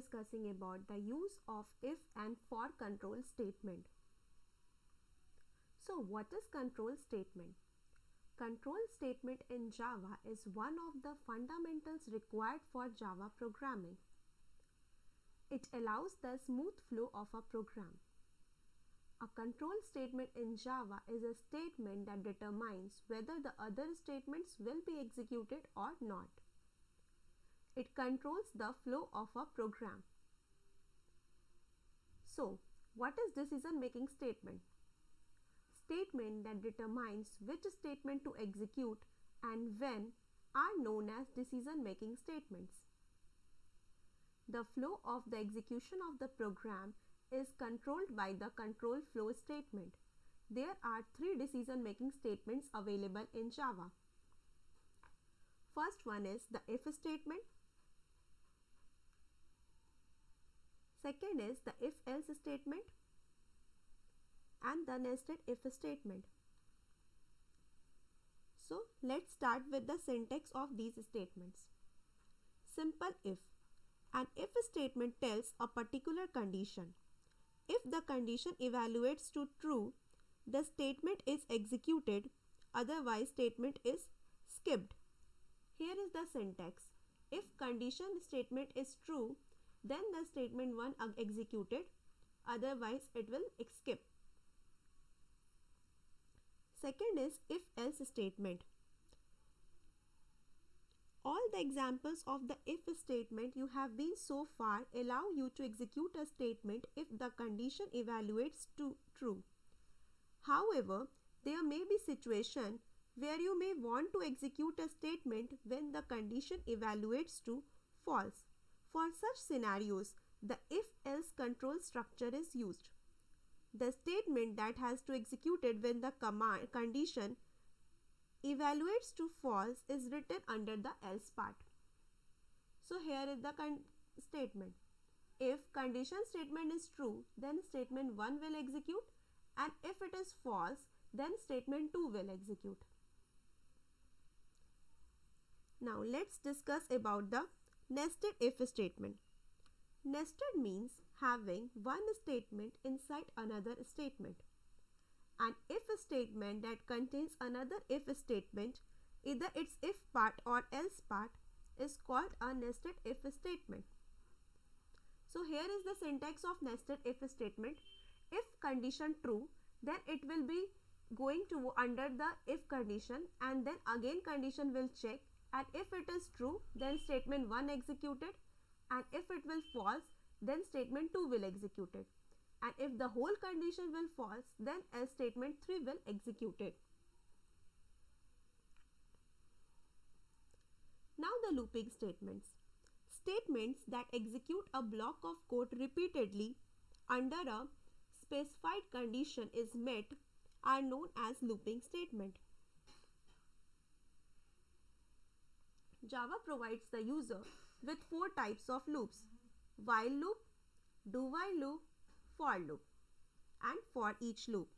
discussing about the use of if and for control statement. So what is control statement? Control statement in Java is one of the fundamentals required for Java programming. It allows the smooth flow of a program. A control statement in Java is a statement that determines whether the other statements will be executed or not. It controls the flow of a program. So, what is decision-making statement? Statement that determines which statement to execute and when are known as decision-making statements. The flow of the execution of the program is controlled by the control flow statement. There are 3 decision-making statements available in Java. First one is the if statement. Second is the if-else statement and the nested if statement. So let's start with the syntax of these statements. Simple if. An if statement tells a particular condition. If the condition evaluates to true, the statement is executed, otherwise statement is skipped. Here is the syntax. If condition statement is true, then the statement 1 executed, otherwise it will skip. Second is if-else statement. All the examples of the if statement you have been so far allow you to execute a statement if the condition evaluates to true. However, there may be situation where you may want to execute a statement when the condition evaluates to false. For such scenarios, the if-else control structure is used. The statement that has to executed when the condition evaluates to false is written under the else part. So here is the statement. If condition statement is true, then statement 1 will execute, and if it is false, then statement 2 will execute. Now let's discuss about the nested if statement. Nested means having one statement inside another statement. An if statement that contains another if statement, either its if part or else part, is called a nested if statement. So here is the syntax of nested if statement. If condition true, then it will be going to under the if condition, and then again condition will check, and if it is true, then statement 1 executed, and if it will false, then statement 2 will executed, and if the whole condition will false, then else statement 3 will executed. Now the looping statements. Statements that execute a block of code repeatedly under a specified condition is met are known as looping statement. Java provides the user with 4 types of loops: while loop, do-while loop, for loop, and for each loop.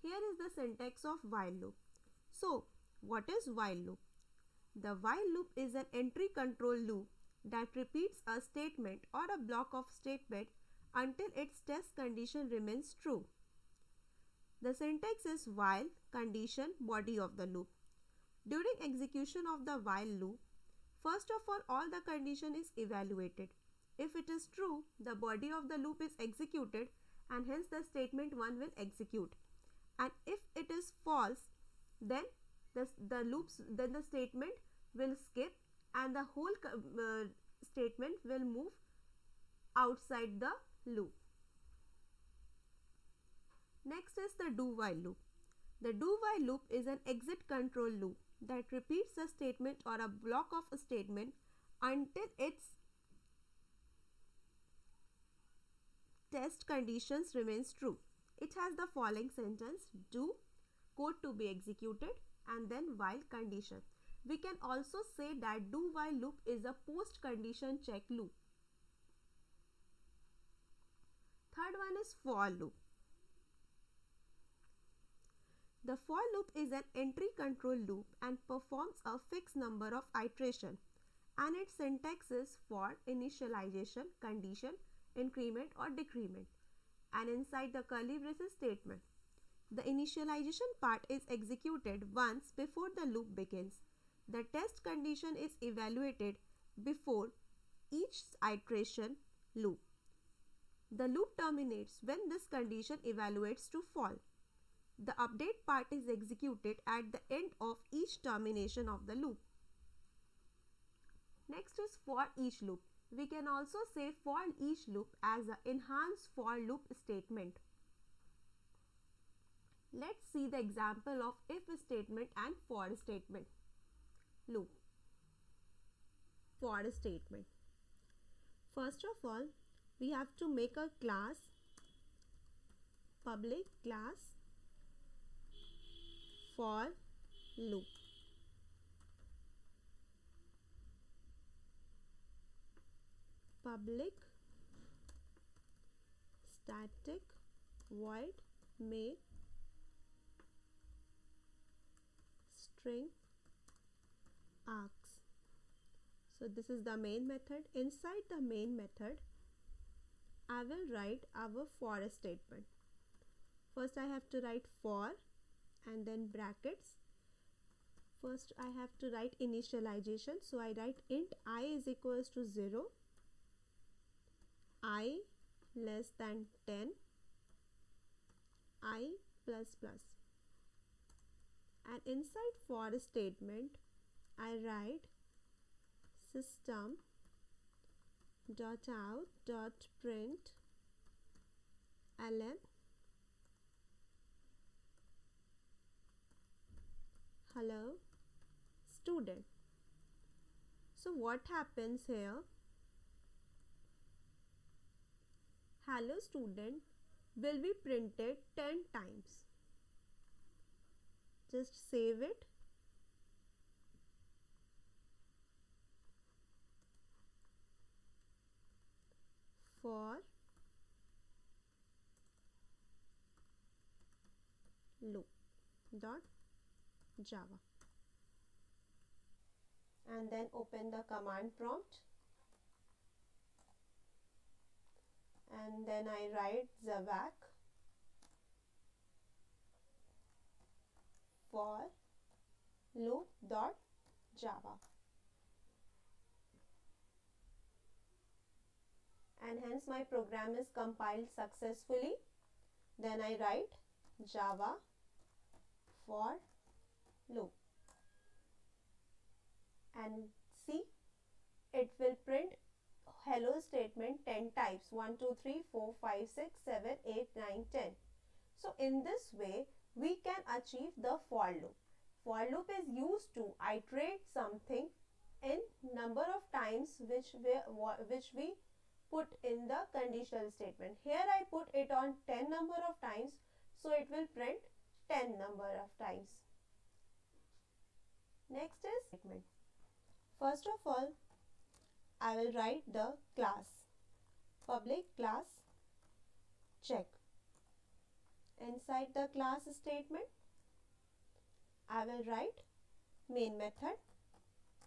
Here is the syntax of while loop. So, what is while loop? The while loop is an entry control loop that repeats a statement or a block of statement until its test condition remains true. The syntax is while condition body of the loop. During execution of the while loop, first of all the condition is evaluated. If it is true, the body of the loop is executed, and hence the statement 1 will execute. And if it is false, then the statement will skip, and the whole statement will move outside the loop. Next is the do-while loop. The do-while loop is an exit control loop that repeats a statement or a block of a statement until its test conditions remains true. It has the following sentence: do, code to be executed, and then while condition. We can also say that do-while loop is a post condition check loop. Third one is for loop. The for loop is an entry control loop and performs a fixed number of iterations and its syntax is for initialization, condition, increment or decrement, and inside the curly braces statement. The initialization part is executed once before the loop begins. The test condition is evaluated before each iteration loop. The loop terminates when this condition evaluates to false. The update part is executed at the end of each termination of the loop. Next is for each loop. We can also say for each loop as an enhanced for loop statement. Let's see the example of if statement and for statement. Loop. For statement. First of all, we have to make a class, public class for loop. Public static void main string args. So this is the main method. Inside the main method, I will write our for statement. First I have to write for and then brackets. First I have to write initialization. So I write int I is equals to 0, I less than 10, I plus plus. And inside for statement, I write system dot out dot print ln hello student. So what happens here? Hello student will be printed 10 times. Just save it. For loop dot java and then open the command prompt and then I write Zavak for loop dot java, and hence my program is compiled successfully. Then I write java for loop and see, it will print hello statement 10 times, 1 2 3 4 5 6 7 8 9 10. So in this way we can achieve the for loop. For loop is used to iterate something in number of times which we put in the conditional statement. Here I put it on 10 number of times, so it will print 10 number of times. Next is statement. First of all, I will write the class, public class check. Inside the class statement, I will write main method,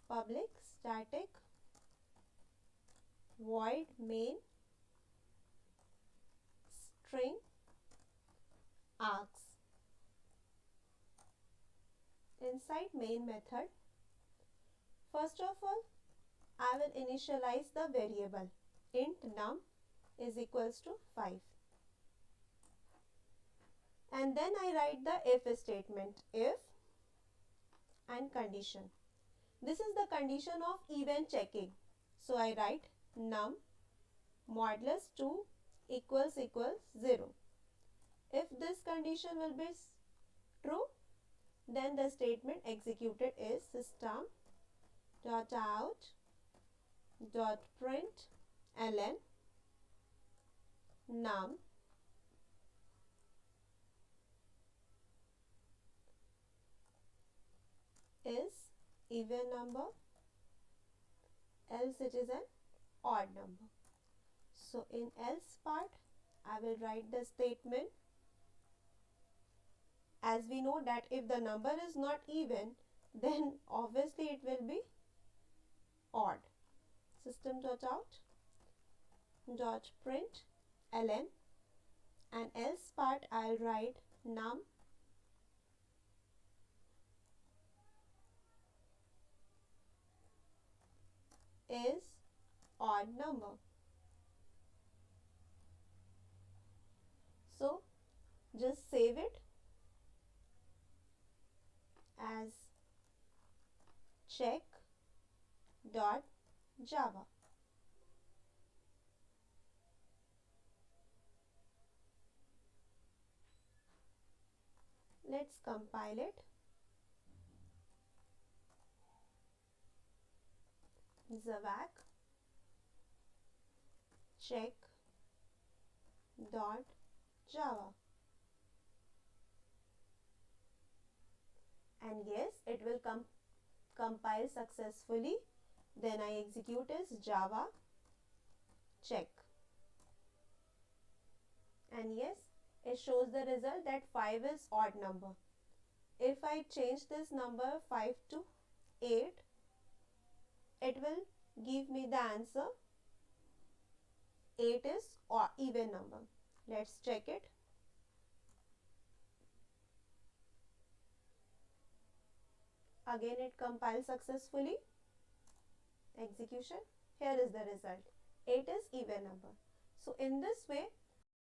public static void main string args. Inside main method, first of all, I will initialize the variable int num is equals to 5. And then I write the if statement, if and condition. This is the condition of even checking. So I write num modulus 2 equals 0. If this condition will be true, then the statement executed is system dot out dot print ln num is even number, else it is an odd number. So in else part, I will write the statement. As we know that if the number is not even, then obviously it will be odd. System.out dot print ln, and else part I'll write num is odd number. So just save it as check.java. Let's compile it. Zavak check.java. And yes, it will compile successfully. Then I execute as Java check. And yes, it shows the result that 5 is odd number. If I change this number 5 to 8, it will give me the answer 8 is even number. Let's check it. Again it compiles successfully. Execution. Here is the result. 8 is even number. So in this way